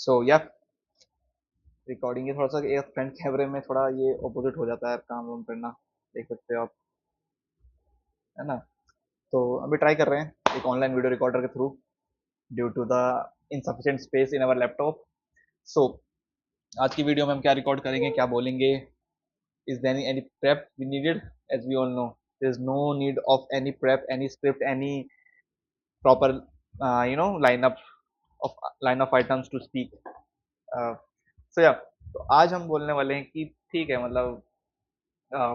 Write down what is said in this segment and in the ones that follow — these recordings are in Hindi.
सो या रिकॉर्डिंग ये थोड़ा सा एक फ्रंट कैमरे में थोड़ा ये ऑपोजिट हो जाता है काम वाम करना, देख सकते हो आप, है ना। तो अभी ट्राई कर रहे हैं एक ऑनलाइन वीडियो रिकॉर्डर के through, due to the insufficient space in our laptop. So आज की वीडियो में हम क्या रिकॉर्ड करेंगे, क्या बोलेंगे, is there any prep we needed? As we all know, there is no need of any prep, any script, any proper line of items to speak. So yeah, तो आज हम बोलने वाले हैं कि ठीक है, मतलब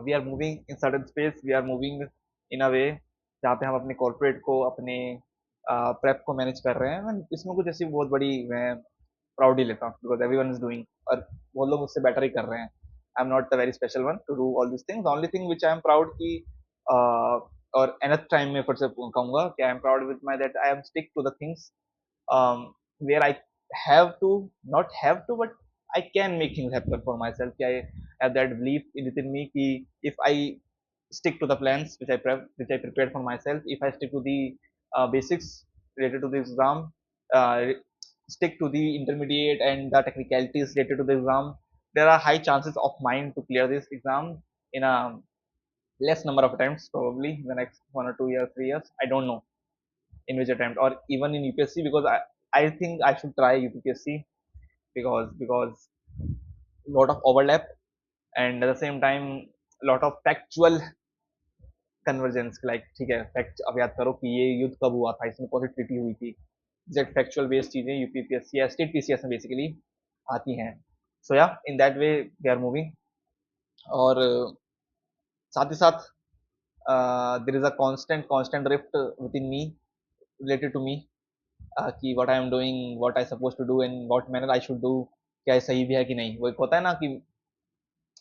we are moving in certain space, we are moving in a way जहाँ पे हम अपने कॉर्पोरेट को, अपने प्रेप को मैनेज कर रहे हैं। इसमें कुछ ऐसी बहुत बड़ी मैं प्राउडली लेता हूँ, बिकॉज एवरीवन इज डूइंग, और वो लोग मुझसे बेटर ही कर रहे हैं। I am not the very special one to do all this things. Only thing which I am proud की, और एनथ टाइम में फिर से कहूंगा कि I am proud with my that I am stick to the things where I have to, not have to, but I can make things happen for myself. I have that belief within me कि if I stick to the plans which I prepared for myself, if I stick to the basics related to the exam, uh, stick to the intermediate and the technicalities related to the exam, there are high chances of mine to clear this exam in a less number of attempts, probably in the next 1 or 2 years, 3 years. I don't know in which attempt, or even in UPSC, because I think I should try UPSC, because lot of overlap, and at the same time lot of factual convergence, like ठीक है फैक्ट अब याद करो कि ये युद्ध कब हुआ था, इसमें कौन सी ट्रीटी हुई थी, एग्जैक्ट फैक्चुअल बेस्ड चीजें यूपीपीएससी या स्टेट पीसीएस में बेसिकली आती हैं। So yeah, in that way we are moving. और साथ ही साथ there is a constant rift within me, related to me, कि what I am doing, what I suppose to do and what manner I should do, क्या ये सही भी है कि नहीं। वो एक होता है ना कि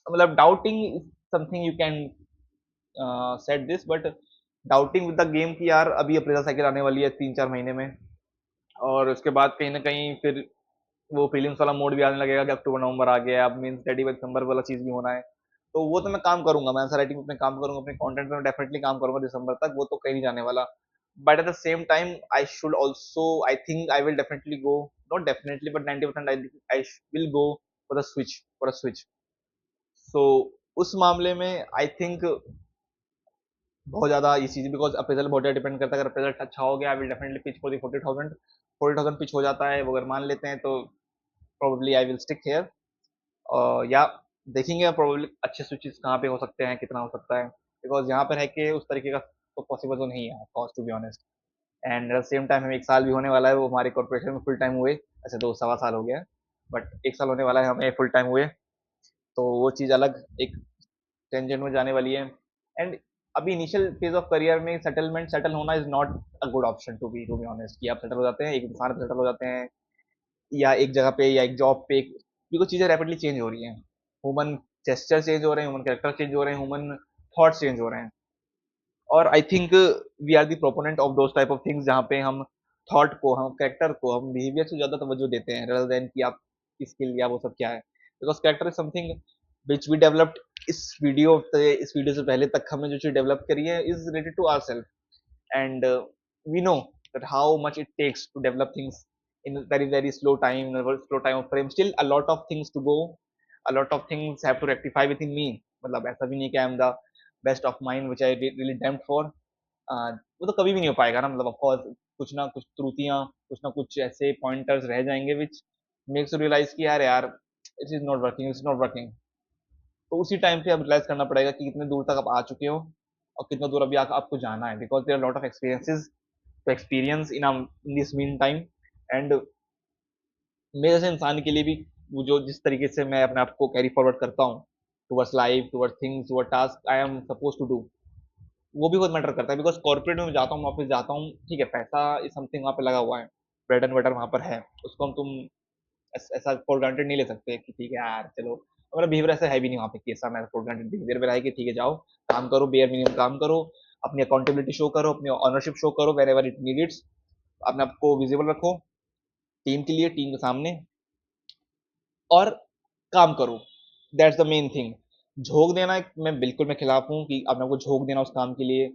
मतलब doubting is something you can set this, but doubting with the game की यार अभी अप्रेजल साइकिल आने वाली है 3-4 महीने में, और उसके बाद कहीं ना कहीं फिर वो फीलिंग्स वाला मोड भी आने लगेगा कि अक्टूबर नवंबर आ गया, अब मीन्स रेडी दिसंबर वाला चीज भी होना है। तो वो तो मैं काम करूंगा, मैं आंसर राइटिंग में अपने काम करूंगा, अपने कंटेंट में डेफिनेटली काम करूंगा दिसंबर तक, वो तो कहीं नहीं जाने वाला। But at the same time I should also, I think I will definitely go, not definitely but 90% I will go for a switch. So उस मामले में आई थिंक बहुत ज्यादा ये चीज, बिकॉज अप्रेजल बहुत ज्यादा डिपेंड करता है। अगर अप्रेजल अच्छा हो गया, I will definitely pitch for the 40,000। 40,000 pitch हो जाता है, वो अगर मान लेते हैं तो probably I will stick here. या देखेंगे प्रोबेबली अच्छे स्विचेस कहाँ पे हो सकते हैं, कितना हो सकता है, बिकॉज यहाँ पर है कि उस तरीके का तो पॉसिबल तो नहीं है cost, to be honest. And at the same time हमें 1 साल भी होने वाला है वो हमारे कॉर्पोरेशन में फुल टाइम हुए, अच्छा 2 सवा साल हो गया है, बट 1 साल होने वाला है हमें फुल टाइम हुए। तो वो चीज़ अलग एक टेंजेंट में जाने वाली है। एंड अभी इनिशियल फेज ऑफ करियर में सेटल होना is not a good option, to be honest, कि आप सेटल हो जाते हैं एक इंसान पे, सेटल हो जाते हैं या एक जगह पे या एक जॉब पे, क्योंकि चीजें रैपिडली चेंज हो रही हैं, ह्यूमन जेस्चर चेंज हो रहे हैं, ह्यूमन कैरेक्टर चेंज हो रहे हैं, ह्यूमन थॉट्स चेंज हो रहे हैं। और I think we are the proponent of those type of things, जहाँ पे हम थॉट को, हम कैरेक्टर को, हम बिहेवियर से ज्यादा तवज्जो देते हैं rather than कि आप स्किल या वो सब क्या है, because character is something which we developed. इस वीडियो से पहले तक हमने जो चीज डेवलप करी है is related to our self, and we know that how much it takes to develop things in a very slow time, in a very slow time of frame. Still a lot of things to go, a lot of things have to rectify within me, मतलब ऐसा भी नहीं कि I am the best of mine which I really dreamt for। वो तो कभी भी नहीं हो पाएगा ना, मतलब ऑफ कोर्स कुछ ना कुछ त्रुटियां, कुछ ना कुछ ऐसे पॉइंटर्स रह जाएंगे विच मेक्स यू रियलाइज कि यार यार इट इज नॉट वर्किंग। तो उसी टाइम पे अब रियलाइज करना पड़ेगा कि कितने दूर तक आप आ चुके हो और कितना दूर अभी आपको जाना है, because there are lot of experiences to experience in this mean time. And मेरे जैसे इंसान के लिए भी वो जो जिस तरीके से मैं अपने आप को कैरी फॉरवर्ड करता हूँ towards life, towards things, toward task I am suppose to do, वो भी बहुत मैटर करता है। बिकॉज कॉर्पोरेट में मैं जाता हूँ, ऑफिस जाता हूँ, ठीक है पैसा इज समथिंग वहाँ पे लगा हुआ है, ब्रेड एंड बटर वहाँ पर है, उसको हम तुम ऐसा फॉर ग्रांटेड नहीं ले सकते कि ठीक है यार चलो, हमारा बिहेवियर ऐसा है भी नहीं वहाँ पे कि ऐसा मैं फॉर ग्रांटेड बिहेवियर में रहा है कि ठीक है जाओ काम करो, बेयर मिनिमम काम करो, अपनी अकाउंटेबिलिटी शो करो, अपनी ऑनरशिप शो करो वेर एवर इट नीड्स, अपने आपको विजिबल रखो टीम के लिए, टीम के सामने, और काम करो। That's the main thing. झोंक देना मैं बिल्कुल मैं खिलाफ हूँ कि अपने आपको झोंक देना उस काम के लिए,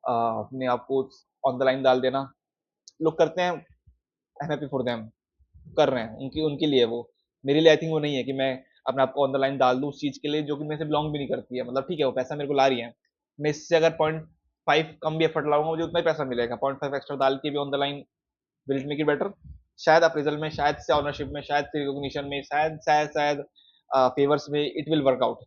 अपने आप को ऑन द लाइन डाल देना। लोग करते हैं, I am happy for them, कर रहे हैं, उनकी उनके लिए वो, मेरे लिए आई थिंक वो नहीं है कि मैं अपने आप को ऑन द लाइन डाल दूँ उस चीज़ के लिए जो कि मेरे से बिलोंग भी नहीं करती है। मतलब ठीक है वो पैसा मेरे को ला रही है, मैं इससे अगर 0.5 कम भी एफर्ट लगाऊंगा मुझे उतना ही पैसा मिलेगा, 0.5 एक्स्ट्रा डाल के भी on the line will it make it better? शायद अप्रेजल में, शायद से ऑनरशिप में, शायद से रिकॉग्निशन में, शायद फेवर्स में इट विल वर्क आउट।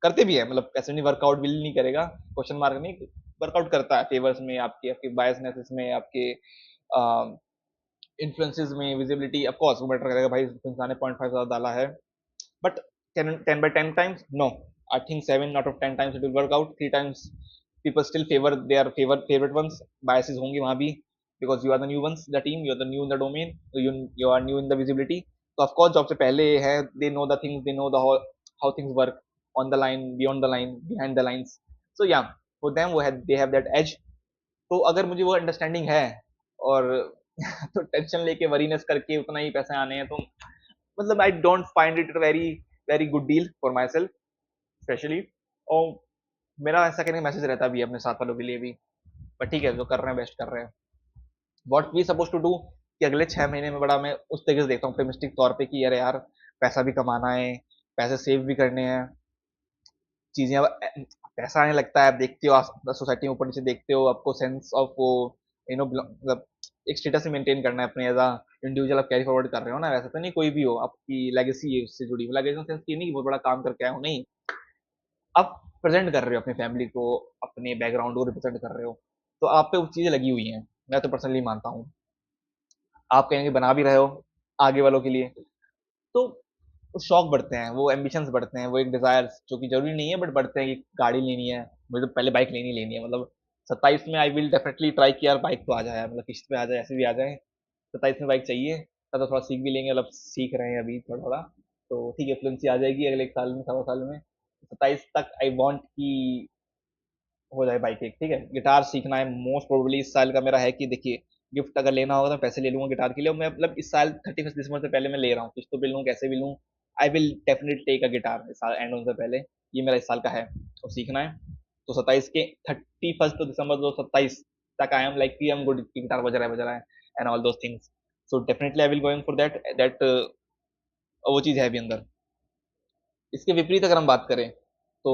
करते भी है, मतलब ऐसे नहीं वर्कआउट विल नहीं करेगा, क्वेश्चन मार्क नहीं, वर्कआउट करता है फेवर्स में, आपके आपके बायसनेसेस में, आपके इन्फ्लुएंसेस में, विजिबिलिटी ऑफ कोर्स वो मैटर करेगा, भाई इंसान ने 0.5 ज्यादा डाला है, but 10 by 10 times no, I think 7 out of 10 times it will work out, 3 times people still favor their favorite ones, biases होंगी वहां भी, because you are the new ones the team, you are the new in the domain, so you are new in the visibility, so of course job से पहले है, they know the things, they know the how things work on the line, beyond the line, behind the lines, so yeah, for them वो है, they have that edge, तो अगर मुझे वो अंडरस्टैंडिंग है और तो टेंशन लेके वरीनेस करके उतना ही पैसे आने हैं तो मतलब I don't find it very very good deal for my self specially, और मेरा ऐसा कहने का मैसेज रहता भी है अपने साथ वालों के लिए भी, बट ठीक है जो कर रहे हैं बेस्ट कर रहे हैं, what we suppose to do, कि अगले 6 महीने में बड़ा मैं उस तरीके से देखता हूँ ऑप्टिमिस्टिक तौर पे कि अरे यार पैसा भी कमाना है, पैसे सेव भी करने हैं, चीजें अब पैसा आने लगता है, आप देखते हो सोसाइटी में ऊपर नीचे देखते हो, आपको सेंस ऑफ वो मतलब एक स्टेटस ही मेंटेन करना है अपने एज अ इंडिविजुअल, आप कैरी फॉरवर्ड कर रहे हो ना, वैसे तो नहीं कोई भी हो, आपकी लेगेसी है उससे जुड़ी, लेगेसी सेंस ये नहीं कि बहुत बड़ा काम करके आए हो, नहीं, आप प्रेजेंट कर रहे हो अपनी फैमिली को, अपने बैकग्राउंड को रिप्रेजेंट कर रहे हो, तो आप पे वो चीजें लगी हुई हैं, मैं तो पर्सनली मानता हूँ, आप कहेंगे बना भी रहे हो आगे वालों के लिए, तो शौक बढ़ते हैं, वो एम्बिशंस बढ़ते हैं, वो एक डिजायर्स जो कि जरूरी नहीं है बट बढ़ते हैं कि गाड़ी लेनी है, मुझे तो पहले बाइक लेनी है, मतलब 27 में आई विल डेफिनेटली ट्राई कि यार बाइक तो आ जाए, मतलब किस्त पे आ जाए, ऐसे भी आ जाए, 27 में बाइक चाहिए, तब तो थोड़ा सीख भी लेंगे, मतलब सीख रहे हैं अभी थोड़ा थोड़ा, तो ठीक है फ्लुएंसी आ जाएगी अगले 1 साल में, 7 साल में, 27 तक आई वांट कि हो जाए बाइक एक, ठीक है, गिटार सीखना है मोस्ट प्रोबेबली इस साल का मेरा है, कि देखिए गिफ्ट अगर लेना होगा तो पैसे ले लूंगा गिटार के लिए, मैं मतलब इस साल 31 दिसंबर से पहले मैं ले रहा हूँ, किस्तों पे लूँ कैसे भी लूँ, I will definitely take a guitar इस साल एंड होने से पहले, ये मेरा इस साल का है और सीखना है, तो 27 के 31 दिसंबर 2027 तक आई एम लाइक कि आई एम गुड, गिटार बज रहा है and all those things, so definitely I will going for that that, वो चीज़ है अभी अंदर। इसके विपरीत अगर हम बात करें तो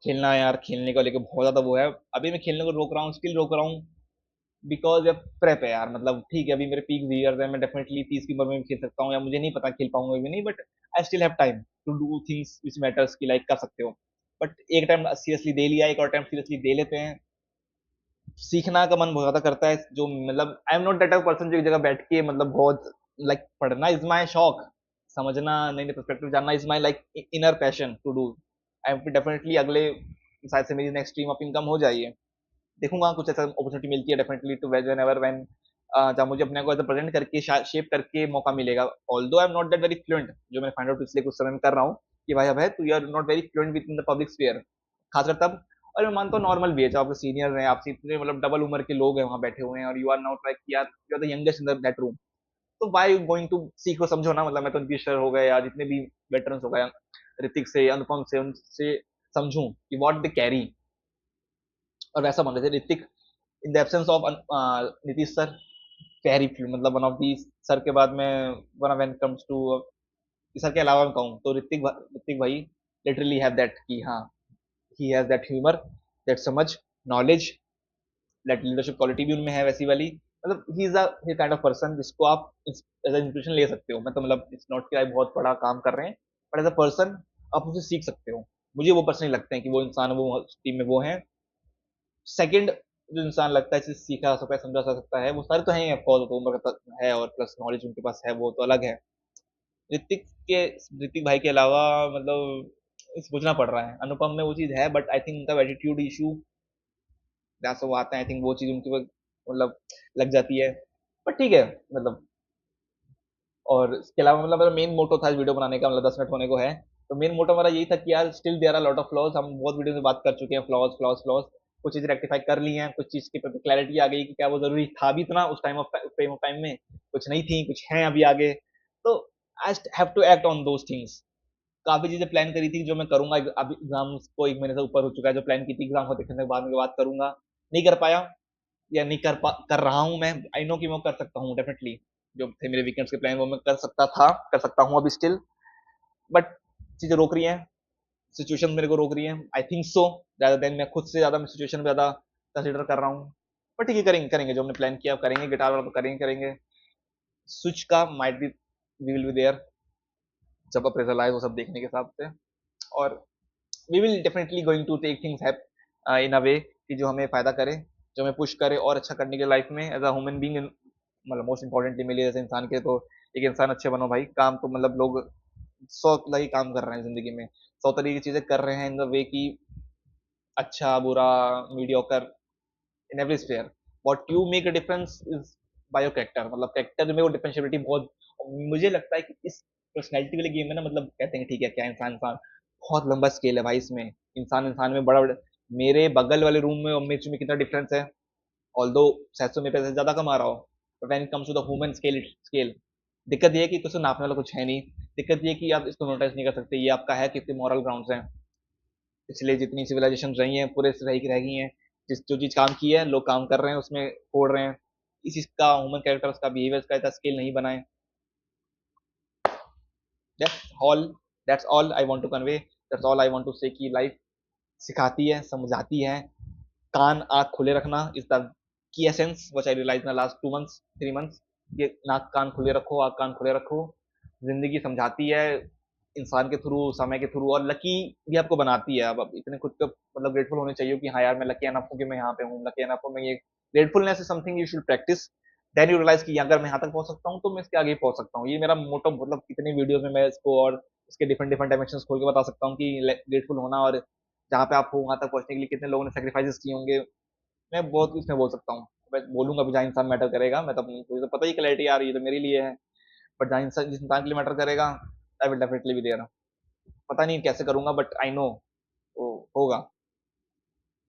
खेलना यार, खेलने को लेके बहुत ज़्यादा वो है, अभी मैं खेलने को रोक रहा हूँ, स्टिल रोक रहा हूँ, बिकॉज अब प्रेप है यार, मतलब ठीक है अभी मेरे पीक ईयर्स है, मैं डेफिनेटली 30 की उम्र में भी खेल सकता हूँ, या मुझे नहीं पता खेल पाऊंगा भी नहीं, but I still have time to do things which matters की लाइक कर सकते हो, बट एक टाइम सीरियसली दे लिया, एक और टाइम सीरियसली दे लेते हैं, सीखना का मन बहुत ज्यादा करता है, जो मतलब आई एम नॉट दैट पर्सन जो एक जगह बैठ के मतलब बहुत लाइक पढ़ना इज माई शौक, समझना नई नई पर्सपेक्टिव जानना is my like inner passion to do, I definitely अगले शायद से मेरी नेक्स्ट स्ट्रीम ऑफ इनकम हो जाइए, देखूंगा कुछ ऐसा अपॉर्चुनिटी मिलती है definitely to whenever one, जहाँ मुझे अपने को ऐसा प्रेजेंट करके शेप करके मौका मिलेगा, although I am not that very fluent, जो मैं फाइंड आउट पिछले कुछ समय में कर रहा हूँ कि भाई अब है तू, you are not very fluent with in the public sphere, खासकर तब, और मैं मानता हूँ नॉर्मल भी है, चाहे आपके सीनियर हैं, आपसे इतने मतलब डबल उम्र के लोग हैं वहाँ बैठे हुए हैं, और यू आर नॉट लाइक यार you are the youngest in that room, तो वाई गोइंग टू सीखो समझो ना, मतलब मैं तो नीतीश हो गए या जितने भी वेटरन्स हो गए, ऋतिक से, अनुपम से, उनसे समझूं कि व्हाट दे कैरी, और वैसा बन रहे थे Hrithik in the absence of Nitish sir, carry मतलब वन ऑफ दी सर के बाद में, one when comes to sir के अलावा मैं कहूँ तो ऋतिक भाई लिटरली हैव दैट कि हाँ, he has that humour, that समझ, नॉलेज, दैट लीडरशिप क्वालिटी भी उनमें है वैसी वाली, मतलब he is a kind of person जिसको आप एज इंस्पिरेशन ले सकते हो, मैं तो मतलब इट्स नॉट कि आप बहुत बड़ा काम कर रहे हैं, बट एज अ पर्सन आप उनसे सीख सकते हो, मुझे वो पर्सनली लगते हैं कि वो इंसान वो टीम में वो है, सेकंड जो इंसान लगता है जिसे सीखा जा सकता है, समझा जा सकता है, वो सारे तो हैं ऑफकोर्स, तो उम्र का है और प्लस नॉलेज उनके पास है, वो तो अलग है, ऋतिक के ऋतिक भाई के अलावा मतलब सोचना पड़ रहा है, अनुपम में वो चीज है बट आई थिंक उनका एटीट्यूड इशू जहाँ से वो आते हैं, आई थिंक वो चीज उनकी मतलब लग जाती है, बट ठीक है मतलब, और इसके अलावा मतलब मेन मोटो था इस वीडियो बनाने का, मतलब 10 मिनट होने को है, तो मेन मोटो हमारा यही था कि यार still there are lot of flaws, हम बहुत वीडियो में बात कर चुके हैं, फ्लॉज फ्लॉज फ्लॉज, कुछ चीजें रेक्टिफाई कर ली हैं, कुछ चीज की क्लैरिटी आ गई कि क्या वो जरूरी था भी इतना उस time of frame of time में, कुछ नहीं थी, कुछ हैं अभी आगे, तो I have to act on those things, काफी चीजें प्लान करी थी जो मैं करूंगा, अभी एग्जाम को 1 महीने से ऊपर हो चुका है, जो प्लान की थी एग्जाम को देखने के बाद में बात करूंगा, नहीं कर पाया, या नहीं कर रहा हूँ मैं, आई नो कि मैं कर सकता हूँ डेफिनेटली, जो थे मेरे वीकेंड्स के प्लान वो मैं कर सकता हूँ अभी स्टिल, बट चीजें रोक रही हैं, सिचुएशन मेरे को रोक रही है, आई थिंक सो, ज्यादा देन मैं खुद से ज्यादा मैं सिचुएशन में ज्यादा कंसिडर कर रहा हूँ। बट ठीक है, करेंगे करेंगे जो हमने प्लान किया करेंगे, गिटार वाला तो करेंगे करेंगे। स्विच का might be we will be there जब अप्रेजल आए वो सब देखने के हिसाब से, और we will definitely going to take things hap in a way कि जो हमें फायदा करे, जो हमें पुश करे और अच्छा करने के लाइफ में एज अ ह्यूमन बीइंग, मतलब मोस्ट इंपॉर्टेंटली मेरे जैसे इंसान के तो, एक इंसान अच्छे बनो भाई। काम तो मतलब लोग 100 काम कर रहे हैं जिंदगी में, 100 तरीके की चीजें कर रहे हैं इन द वे की अच्छा बुरा mediocre in every sphere. What you make a difference is by your character, मतलब कैरेक्टर में वो डिफरेंशियबिलिटी बहुत, मुझे लगता है कि इस पर्सनैलिटी वाले गेम में ना, मतलब कहते हैं ठीक है क्या इंसान इंसान, बहुत लंबा स्केल है भाई इसमें, इंसान इंसान में बड़ा बड़ा, मेरे बगल वाले रूम में और मेरे में कितना डिफरेंस है, ऑल्दो शायद से मेरे पैसे ज्यादा कमा रहा हो, but when it comes to the human scale, दिक्कत ये है कि कुछ नापने वाला कुछ है नहीं। दिक्कत ये है कि आप इसको नोटिस नहीं कर सकते ये आपका है कितने मॉरल ग्राउंड्स हैं, इसलिए जितनी सिविलाइजेशन रही हैं पूरे से रह गई हैं, जिस जो चीज काम की है लोग काम कर रहे हैं उसमें कोड रहे हैं, इस इसका ह्यूमन कैरेक्टर उसका बिहेवियर का इतना स्केल नहीं बनाए। That's all, that's all I want to convey, that's all I want to say कि लाइफ सिखाती है समझाती है, कान आँख खुले रखना is the key essence which I realize in the last 2 months 3 months, ये नाक कान खुले रखो आँख कान खुले रखो, जिंदगी समझाती है इंसान के थ्रू समय के थ्रू, और लकी भी आपको बनाती है। अब इतने खुद को मतलब ग्रेटफुल होने चाहिए कि हाँ यार मैं लकी एनफ हूँ कि मैं यहाँ पे हूँ, लकी एनफ हूँ मैं, ये gratefulness is something you should practice, then you realize कि अगर मैं यहाँ तक पहुंच सकता हूँ तो मैं इसके आगे पहुंच सकता हूँ। ये मेरा मोटो, मतलब कितनी वीडियोस में मैं इसको और इसके डिफरेंट डिफरेंट डायमेंशन खोल के बता सकता हूँ कि ग्रेटफुल होना और जहाँ पे आप हो वहां तक पहुंचने के लिए कितने लोगों ने सेक्रीफाइसेस किए होंगे, मैं बहुत कुछ इसमें बोल सकता हूँ। मैं बोलूंगा भी जहाँ इंसान मैटर करेगा, मैं तो मुझे तो पता ही क्लैरिटी आ रही है तो मेरे लिए है, बट जहाँ इंसान जिस इंसान के लिए मैटर करेगा आई विल डेफिनेटली भी देयर, पता नहीं कैसे करूंगा बट आई नो वो होगा।